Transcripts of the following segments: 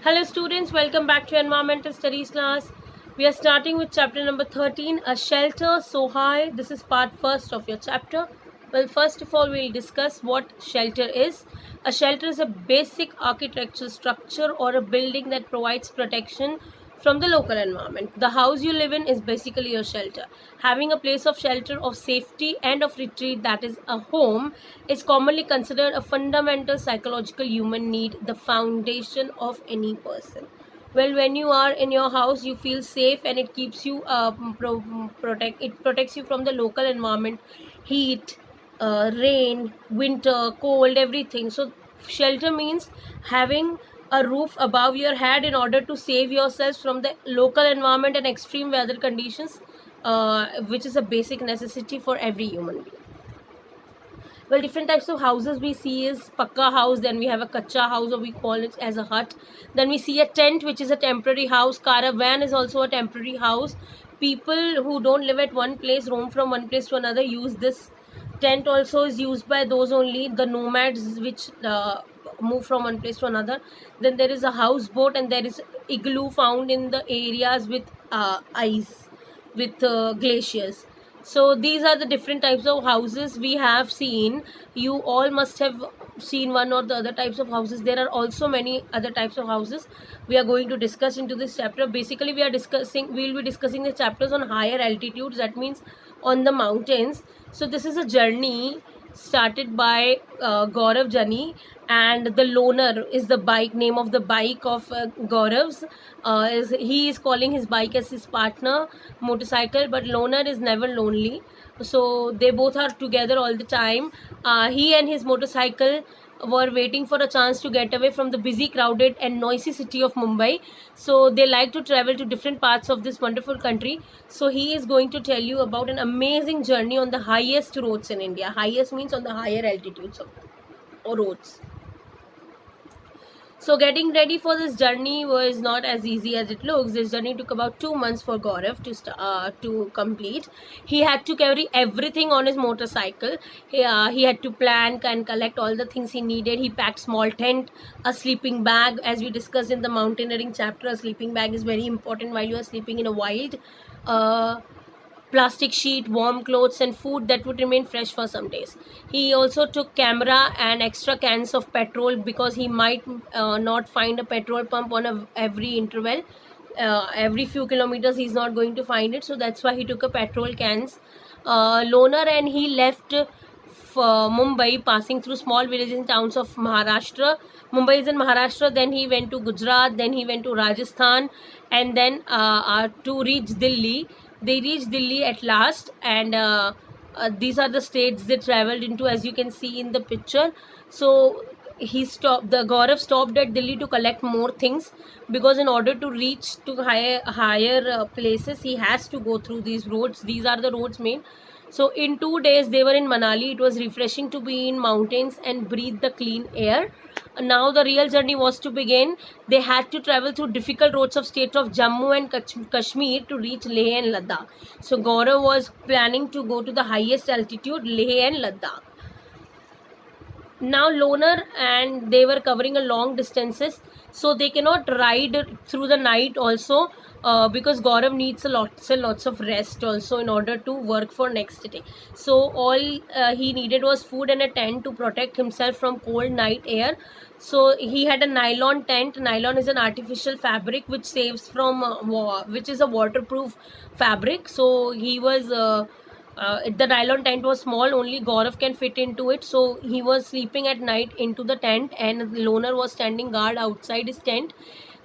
Hello students, welcome back to Environmental Studies class. We are starting with chapter number 13, A Shelter So High. This is part first of your chapter. Well, first of all, we'll discuss what shelter is. A shelter is a basic architectural structure or a building that provides protection from the local environment. The house you live in is basically your shelter. Having a place of shelter, of safety, and of retreat, that is a home, is commonly considered a fundamental psychological human need, the foundation of any person. Well, when you are in your house, you feel safe, and it keeps you it protects you from the local environment, heat, rain, winter, cold, everything. So shelter means having a roof above your head in order to save yourselves from the local environment and extreme weather conditions, which is a basic necessity for every human being. Well, different types of houses we see is pakka house, then we have a kacha house, or we call it as a hut. Then we see a tent, which is a temporary house. Caravan is also a temporary house. People who don't live at one place, roam from one place to another, use this. Tent also is used by those only, the nomads, which move from one place to another. Then there is a houseboat, and there is igloo found in the areas with ice, with glaciers. So these are the different types of houses we have seen. You all must have seen one or the other types of houses. There are also many other types of houses we are going to discuss into this chapter. Basically, we will be discussing the chapters on higher altitudes, that means on the mountains. So this is a journey started by Gaurav Jani, and the loner is the bike name of the bike of Gaurav's. He is calling his bike as his partner motorcycle, but loner is never lonely. So they both are together all the time. He and his motorcycle were waiting for a chance to get away from the busy, crowded, and noisy city of Mumbai. So they like to travel to different parts of this wonderful country. So he is going to tell you about an amazing journey on the highest roads in India. Highest means on the higher altitudes of roads. So getting ready for this journey was not as easy as it looks. This journey took about 2 months for Gaurav to complete. He had to carry everything on his motorcycle. He had to plan and collect all the things he needed. He packed small tent, a sleeping bag. As we discussed in the mountaineering chapter, a sleeping bag is very important while you are sleeping in a wild. Plastic sheet, warm clothes, and food that would remain fresh for some days. He also took camera and extra cans of petrol because he might not find a petrol pump on every interval. Every few kilometers he's not going to find it, so that's why he took a petrol cans. Loner, and he left Mumbai, passing through small villages and towns of Maharashtra. Mumbai is in Maharashtra. Then he went to Gujarat. Then he went to Rajasthan, and then to reach Delhi. They reached Delhi at last, and these are the states they traveled into, as you can see in the picture. So the Gaurav stopped at Delhi to collect more things, because in order to reach to higher places, he has to go through these roads. These are the roads main. So in 2 days they were in Manali. It was refreshing to be in mountains and breathe the clean air. Now the real journey was to begin. They had to travel through difficult roads of states of Jammu and Kashmir to reach Leh and Ladakh. So Gaurav was planning to go to the highest altitude, Leh and Ladakh. Now loner and they were covering a long distances, so they cannot ride through the night also, because Gaurav needs lots of rest also in order to work for next day. So all he needed was food and a tent to protect himself from cold night air. So he had a nylon tent. Nylon is an artificial fabric which saves from which is a waterproof fabric. So he was the nylon tent was small, only Gaurav can fit into it. So he was sleeping at night into the tent, and the loner was standing guard outside his tent.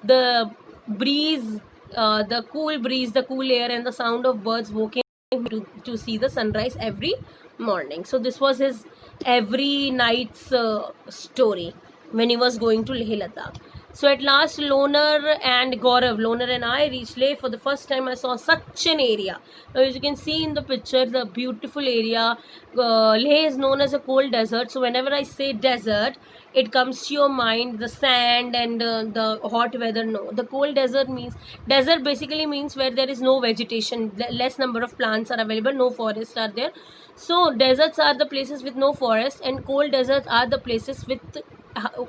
The breeze, the cool breeze, the cool air, and the sound of birds woke him to see the sunrise every morning. So this was his every night's story when he was going to Leh Ladakh. So at last, Loner and I reached Leh. For the first time, I saw such an area. Now, as you can see in the picture, the beautiful area. Leh is known as a cold desert. So whenever I say desert, it comes to your mind the sand and the hot weather. No, the cold desert basically means where there is no vegetation, less number of plants are available, no forests are there. So deserts are the places with no forest, and cold deserts are the places with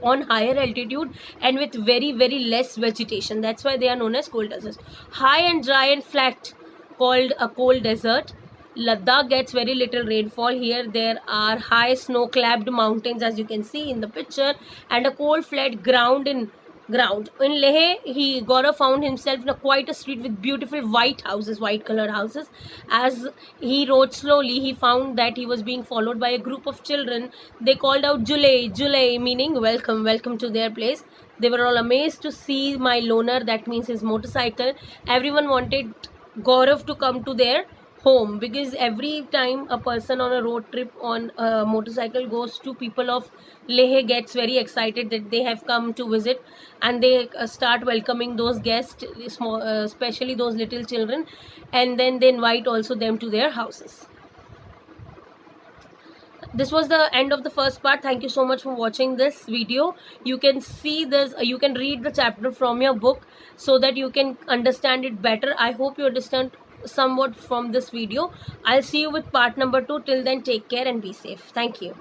on higher altitude and with very very less vegetation. That's why they are known as cold deserts. High and dry and flat, called a cold desert. Ladakh gets very little rainfall. Here there are high snow-clad mountains, as you can see in the picture, and a cold flat ground. In Leh, Gaurav found himself in quite a street with beautiful white houses, white colored houses. As he rode slowly, he found that he was being followed by a group of children. They called out Julay, Julay, meaning welcome, welcome to their place. They were all amazed to see my loner, that means his motorcycle. Everyone wanted Gaurav to come to their home, because every time a person on a road trip on a motorcycle goes to, people of Leh gets very excited that they have come to visit, and they start welcoming those guests, especially those little children, and then they invite also them to their houses. This was the end of the first part. Thank you so much for watching this video. You can see this, you can read the chapter from your book so that you can understand it better. I hope you understand somewhat from this video. I'll see you with part number 2. Till then, take care and be safe. Thank you.